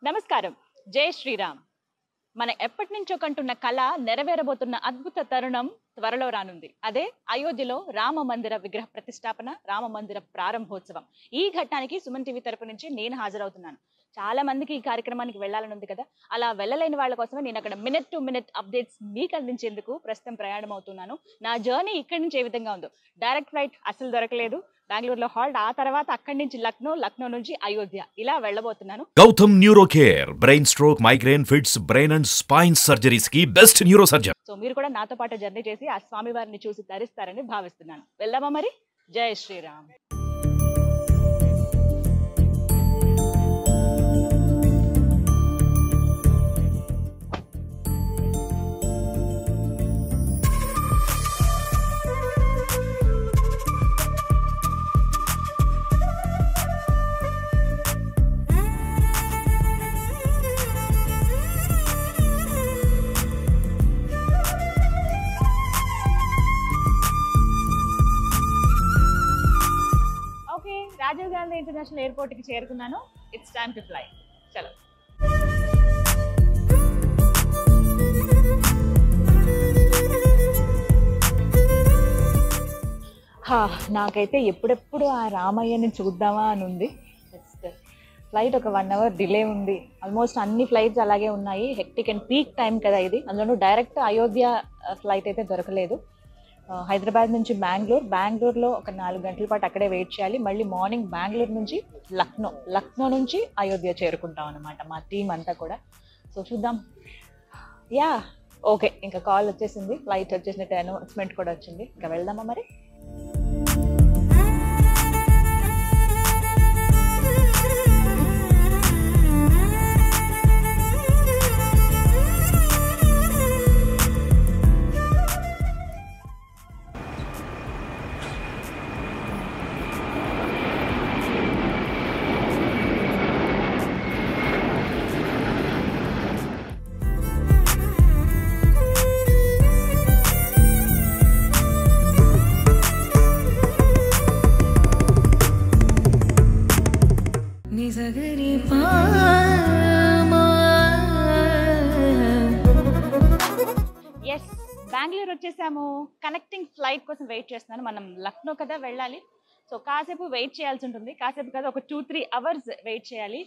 నమస్కారం. జై శ్రీరామ్. మన ఎప్పటి నుంచో కంటున్న కళ నెరవేరబోతున్న అద్భుత తరుణం త్వరలో రానుంది. అదే అయోధ్యలో రామ మందిర విగ్రహ ప్రతిష్టాపన, రామ మందిర ప్రారంభోత్సవం. ఈ ఘట్టానికి సుమన్ టీవీ తరపు నుంచి నేను హాజరవుతున్నాను. చాలా మందికి ఈ కార్యక్రమానికి వెళ్ళాలని ఉంది కదా, అలా వెళ్ళలేని వాళ్ళ కోసమే నేను అక్కడ మినిట్ టు మినిట్ అప్డేట్స్ మీకు అందించేందుకు ప్రస్తుతం ప్రయాణం అవుతున్నాను. నా జర్నీ ఇక్కడి నుంచి ఏ విధంగా ఉందో, డైరెక్ట్ ఫ్లైట్ అసలు దొరకలేదు, బెంగళూరులో హాల్ట్, ఆ తర్వాత అక్కడి నుంచి లక్నో నుంచి అయోధ్య, ఇలా వెళ్ళబోతున్నాను. Gautam neuro care, brain stroke, migraine, fits, brain and spine surgeries కి బెస్ట్ న్యూరో సర్జన్. సో మీరు కూడా నాతో పాటు జర్నీ చేసి ఆ స్వామి వారిని చూసి ధరిస్తారని భావిస్తున్నాను. వెళ్దామా మరి? జై శ్రీరామ్. రాజీవ్ గాంధీ ఇంటర్నేషనల్ ఎయిర్పోర్ట్ కి చేరుకున్నాను. It's time to fly. చలో. నాకైతే ఎప్పుడెప్పుడు ఆ రామయ్యని చూద్దామా అని ఉంది. ఫ్లైట్ ఒక 1 hour డిలే ఉంది. ఆల్మోస్ట్ అన్ని ఫ్లైట్స్ అలాగే ఉన్నాయి. హెక్టిక్ అండ్ పీక్ టైం కదా ఇది. అందులోనూ డైరెక్ట్ అయోధ్య ఫ్లైట్ అయితే దొరకలేదు. హైదరాబాద్ నుంచి బెంగళూరులో ఒక 4 గంటల పాటు అక్కడే వెయిట్ చేయాలి. మళ్ళీ మార్నింగ్ బెంగళూరు నుంచి లక్నో నుంచి అయోధ్య చేరుకుంటాం అనమాట మా టీం అంతా కూడా. సో చూద్దాం. యా ఓకే, ఇంకా కాల్ వచ్చేసింది, ఫ్లైట్ వచ్చేసినట్టు అనౌన్స్మెంట్ కూడా వచ్చింది. ఇంకా వెళ్దామా మరి? ఎస్, బెంగళూరు వచ్చేసాము. కనెక్టింగ్ ఫ్లైట్ కోసం వెయిట్ చేస్తున్నాను. మనం లక్నో కదా వెళ్ళాలి. సో కాసేపు వెయిట్ చేయాల్సి ఉంటుంది. కాసేపు కదా, ఒక 2-3 hours వెయిట్ చేయాలి.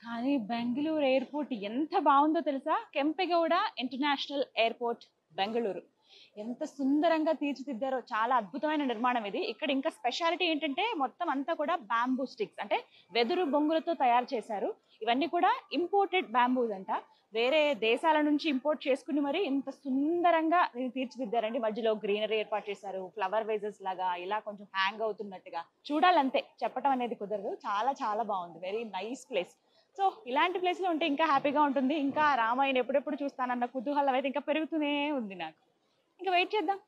కానీ బెంగళూరు ఎయిర్పోర్ట్ ఎంత బాగుందో తెలుసా? కెంపెగౌడ ఇంటర్నేషనల్ ఎయిర్పోర్ట్ బెంగళూరు ఎంత సుందరంగా తీర్చిదిద్దారో. చాలా అద్భుతమైన నిర్మాణం ఇది. ఇక్కడ ఇంకా స్పెషాలిటీ ఏంటంటే మొత్తం అంతా కూడా బ్యాంబూ స్టిక్స్, అంటే వెదురు బొంగులతో తయారు చేశారు. ఇవన్నీ కూడా ఇంపోర్టెడ్ బ్యాంబూస్ అంట. వేరే దేశాల నుంచి ఇంపోర్ట్ చేసుకుని మరి ఇంత సుందరంగా తీర్చిదిద్దారండి. మధ్యలో గ్రీనరీ ఏర్పాటు చేశారు, ఫ్లవర్ వేజెస్ లాగా, ఇలా కొంచెం హ్యాంగ్ అవుతున్నట్టుగా. చూడాలంతే, చెప్పడం అనేది కుదరదు. చాలా చాలా బాగుంది. Very nice place. సో ఇలాంటి ప్లేస్లో ఉంటే ఇంకా హ్యాపీగా ఉంటుంది. ఇంకా రామాయణ ఎప్పుడెప్పుడు చూస్తానన్న కుతూహలం అయితే ఇంకా పెరుగుతూనే ఉంది నాకు. ఇంకా వెయిట్ చేద్దాం.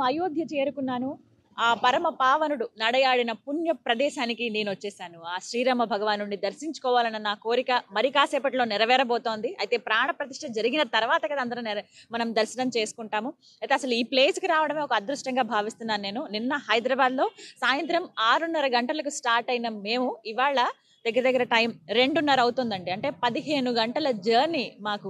అయోధ్య చేరుకున్నాను. ఆ పరమ పావనుడు నడయాడిన పుణ్య ప్రదేశానికి నేను వచ్చేసాను. ఆ శ్రీరామ భగవానుడిని దర్శించుకోవాలన్న నా కోరిక మరి కాసేపట్లో నెరవేరబోతోంది. అయితే ప్రాణ ప్రతిష్ఠ జరిగిన తర్వాత కదా అందరం మనం దర్శనం చేసుకుంటాము. అయితే అసలు ఈ ప్లేస్కి రావడమే ఒక అదృష్టంగా భావిస్తున్నాను నేను. నిన్న హైదరాబాద్లో సాయంత్రం 6:30 గంటలకు స్టార్ట్ అయిన మేము ఇవాళ దగ్గర దగ్గర టైం 2:30 అవుతుందండి. అంటే 15 గంటల జర్నీ మాకు.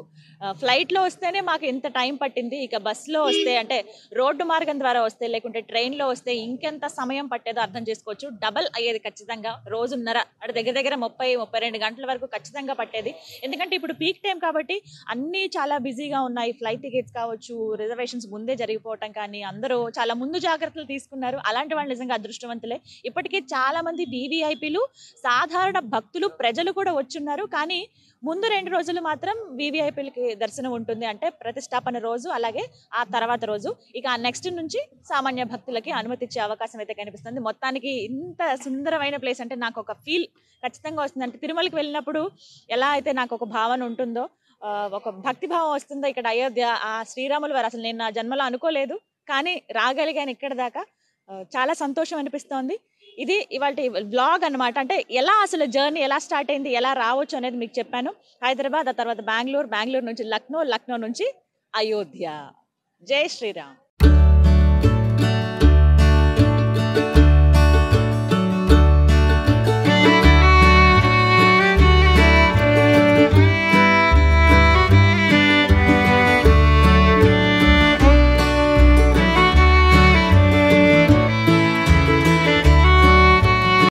ఫ్లైట్లో వస్తేనే మాకు ఇంత టైం పట్టింది. ఇక బస్సులో వస్తే అంటే రోడ్డు మార్గం ద్వారా వస్తే లేకుంటే ట్రైన్లో వస్తే ఇంకెంత సమయం పట్టేదో అర్థం చేసుకోవచ్చు. డబల్ అయ్యేది ఖచ్చితంగా. రోజున్నర అంటే దగ్గర దగ్గర 30-32 గంటల వరకు ఖచ్చితంగా పట్టేది. ఎందుకంటే ఇప్పుడు పీక్ టైం కాబట్టి అన్నీ చాలా బిజీగా ఉన్నాయి. ఫ్లైట్ టికెట్స్ కావచ్చు, రిజర్వేషన్స్ ముందే జరిగిపోవటం కానీ అందరూ చాలా ముందు జాగ్రత్తలు తీసుకున్నారు. అలాంటి వాళ్ళు నిజంగా అదృష్టవంతులే. ఇప్పటికే చాలా మంది వీవీఐపీలు, సాధారణ భక్తులు, ప్రజలు కూడా వచ్చున్నారు. కానీ ముందు 2 రోజులు మాత్రం వీవీఐపీలకి దర్శనం ఉంటుంది. అంటే ప్రతిష్టాపన రోజు, అలాగే ఆ తర్వాత రోజు. ఇక ఆ నెక్స్ట్ నుంచి సామాన్య భక్తులకి అనుమతి ఇచ్చే అవకాశం అయితే కనిపిస్తుంది. మొత్తానికి ఇంత సుందరమైన ప్లేస్ అంటే నాకు ఒక ఫీల్ ఖచ్చితంగా వస్తుంది. అంటే తిరుమలకి వెళ్ళినప్పుడు ఎలా అయితే నాకు ఒక భావన ఉంటుందో, ఒక భక్తి భావం వస్తుందో, ఇక్కడ అయోధ్య ఆ శ్రీరాముల వారు అసలు నేను నా జన్మలో అనుకోలేదు. కానీ రాగలిగాను ఇక్కడ దాకా. చాలా సంతోషం అనిపిస్తోంది. ఇది ఇవాల్టి వ్లాగ్ అన్నమాట. అంటే ఎలా అసలు జర్నీ ఎలా స్టార్ట్ అయింది, ఎలా రావచ్చు అనేది మీకు చెప్పాను. హైదరాబాద్, ఆ తర్వాత బెంగుళూరు, బెంగుళూరు నుంచి లక్నో, లక్నో నుంచి అయోధ్య. జై శ్రీరామ్.